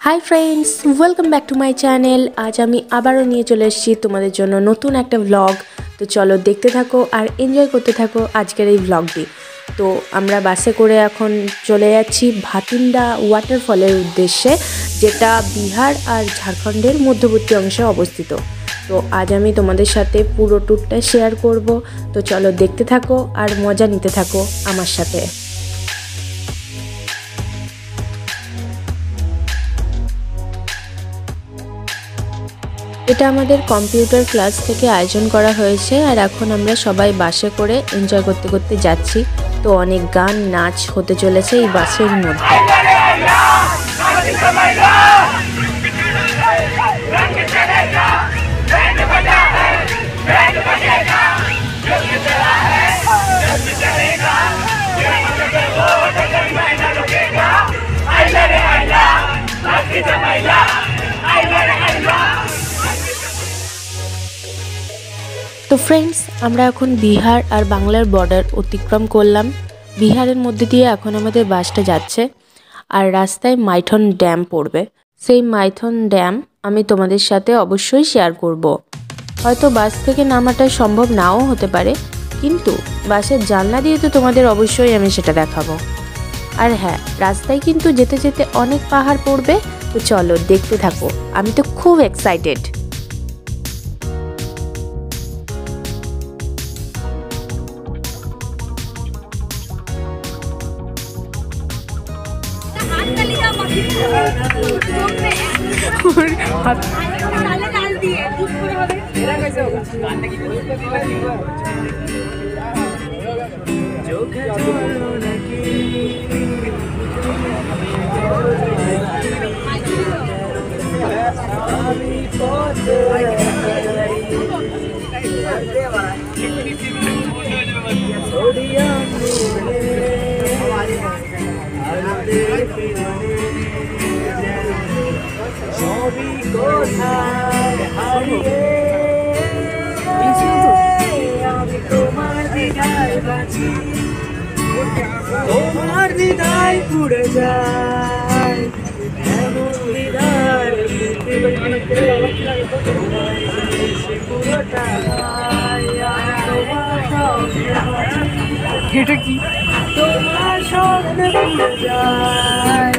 High friends welcome back to my channel. आज आमी आबारो निये चले एसेछि तोमादेर जोन्नो नतून एकटा व्लग। तो चलो देखते थाको और एनजय करते थाको आजकेर एई व्लगटी। तो आमरा बासे करे एखन चले जाচ্ছি भातिंडा वाटारफलेर उद्देश्ये, जेटा बिहार और झारखंडेर मध्यवर्ती अंशे अवस्थित। तो आज आमी तोमादेर साथे पुरो टूरटा शेयर करब। तो चलो देखते थाको और मजा निते थाको आमार साथे। এটা আমাদের কম্পিউটার ক্লাস থেকে আয়োজন করা হয়েছে আর এখন আমরা সবাই বাসে করে এনজয় করতে করতে যাচ্ছি। তো অনেক গান নাচ হতে চলেছে এই বাসের মধ্যে। तो फ्रेंड्स আমরা এখন বিহার আর বাংলার বর্ডার অতিক্রম করলাম। বিহারের মধ্যে দিয়ে এখন আমাদের বাসটা যাচ্ছে আর রাস্তায় মাইথন ড্যাম পড়বে। সেই মাইথন ড্যাম আমি তোমাদের সাথে অবশ্যই শেয়ার করব। হয়তো বাস থেকে নামাটা সম্ভব নাও হতে পারে, কিন্তু বাসের জানলা দিয়ে তো তোমাদের অবশ্যই আমি সেটা দেখাবো। আর হ্যাঁ, রাস্তায় কিন্তু যেতে যেতে অনেক পাহাড় পড়বে। তো চলো দেখতে থাকো, আমি তো খুব এক্সাইটেড। তোমার হৃদয় পুড়ে যায় এমন হৃদয় এটা কি তোমার স্বপ্নে পুড়ে যায়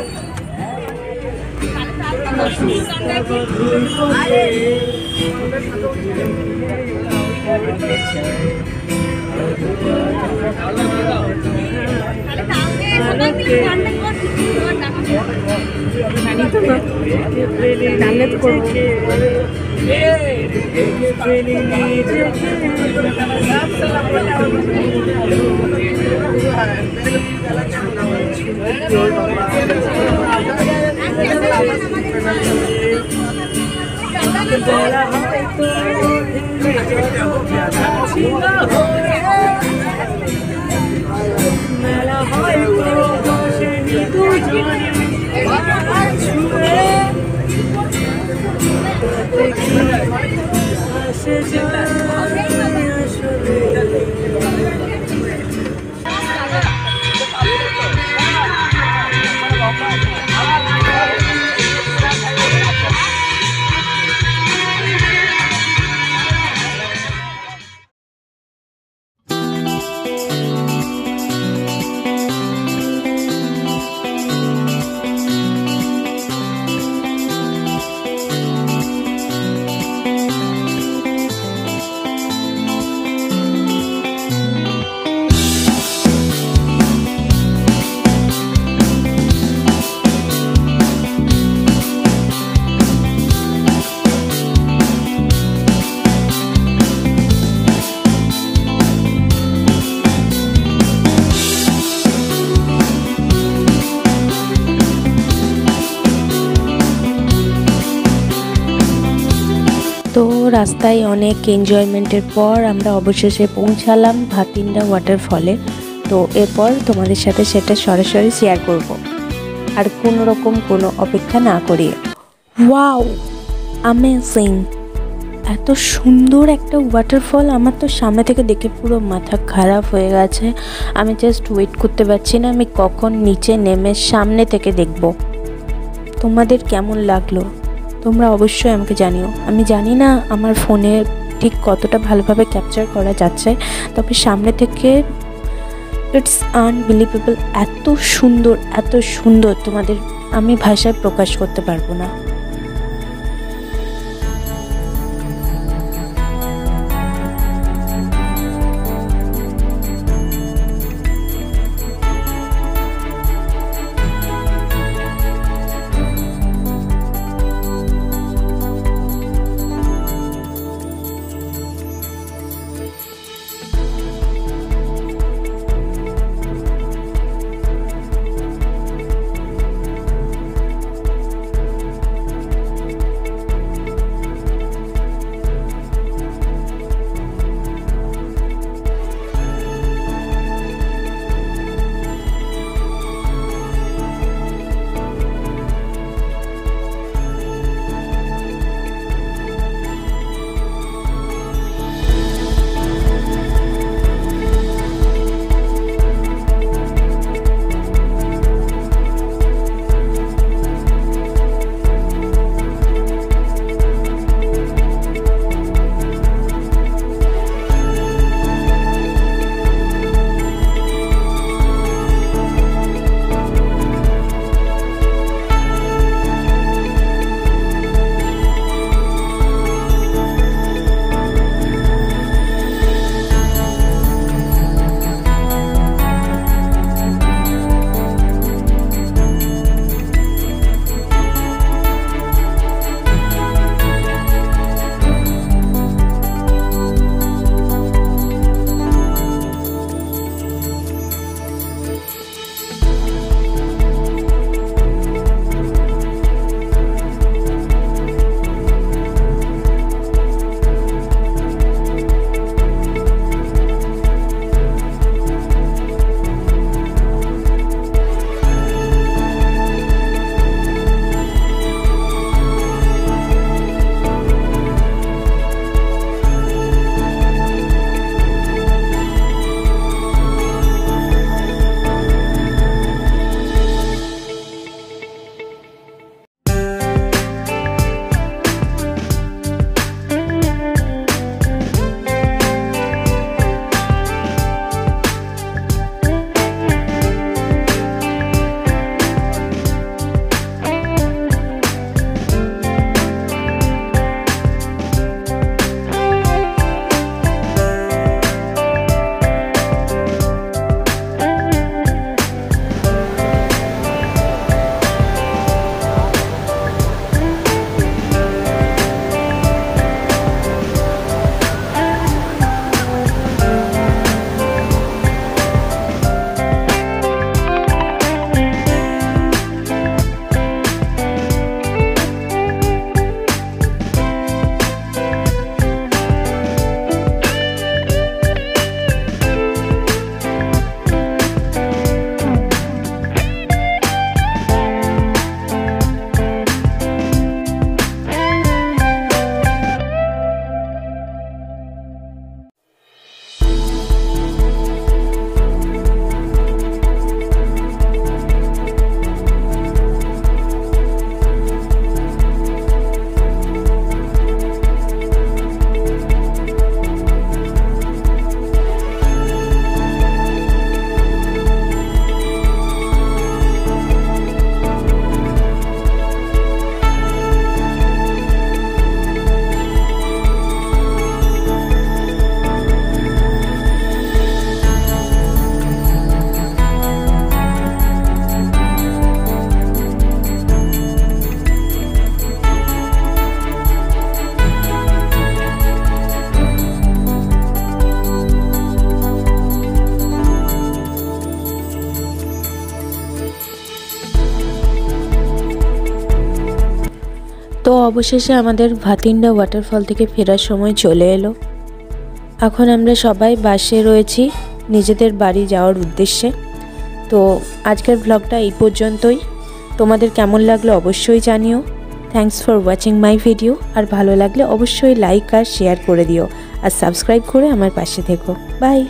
তো রাস্তায় অনেক এনজয়মেন্টের পর আমরা অবশেষে পৌঁছালাম ভাতিন্ডা ওয়াটারফলে। তো এরপর তোমাদের সাথে সেটা সরাসরি শেয়ার করব আর কোনো রকম কোনো অপেক্ষা না করিয়ে। Wow, amazing! এত সুন্দর একটা ওয়াটারফল আমার তো সামনে থেকে দেখে পুরো মাথা খারাপ হয়ে গেছে। আমি জাস্ট ওয়েট করতে পারছি না আমি কখন নিচে নেমে সামনে থেকে দেখব। তোমাদের কেমন লাগলো তোমরা অবশ্যই আমাকে জানিও। আমি জানি না আমার ফোনে ঠিক কতটা ভালোভাবে ক্যাপচার করা যাচ্ছে, তবে সামনে থেকে ইটস আনবিলিভেবল, এত সুন্দর তোমাদের আমি ভাষায় প্রকাশ করতে পারবো না। তো অবশেষে আমাদের ভাতিন্ডা ওয়াটারফল থেকে ফেরার সময় চলে এলো। এখন আমরা সবাই বাসে রয়েছি নিজেদের বাড়ি যাওয়ার উদ্দেশ্যে। তো আজকের ব্লগটা এই পর্যন্তই। তোমাদের কেমন লাগলো অবশ্যই জানিও। Thanks for watching my video. আর ভালো লাগলে অবশ্যই লাইক আর শেয়ার করে দিও, আর সাবস্ক্রাইব করে আমার পাশে থেকো। বাই।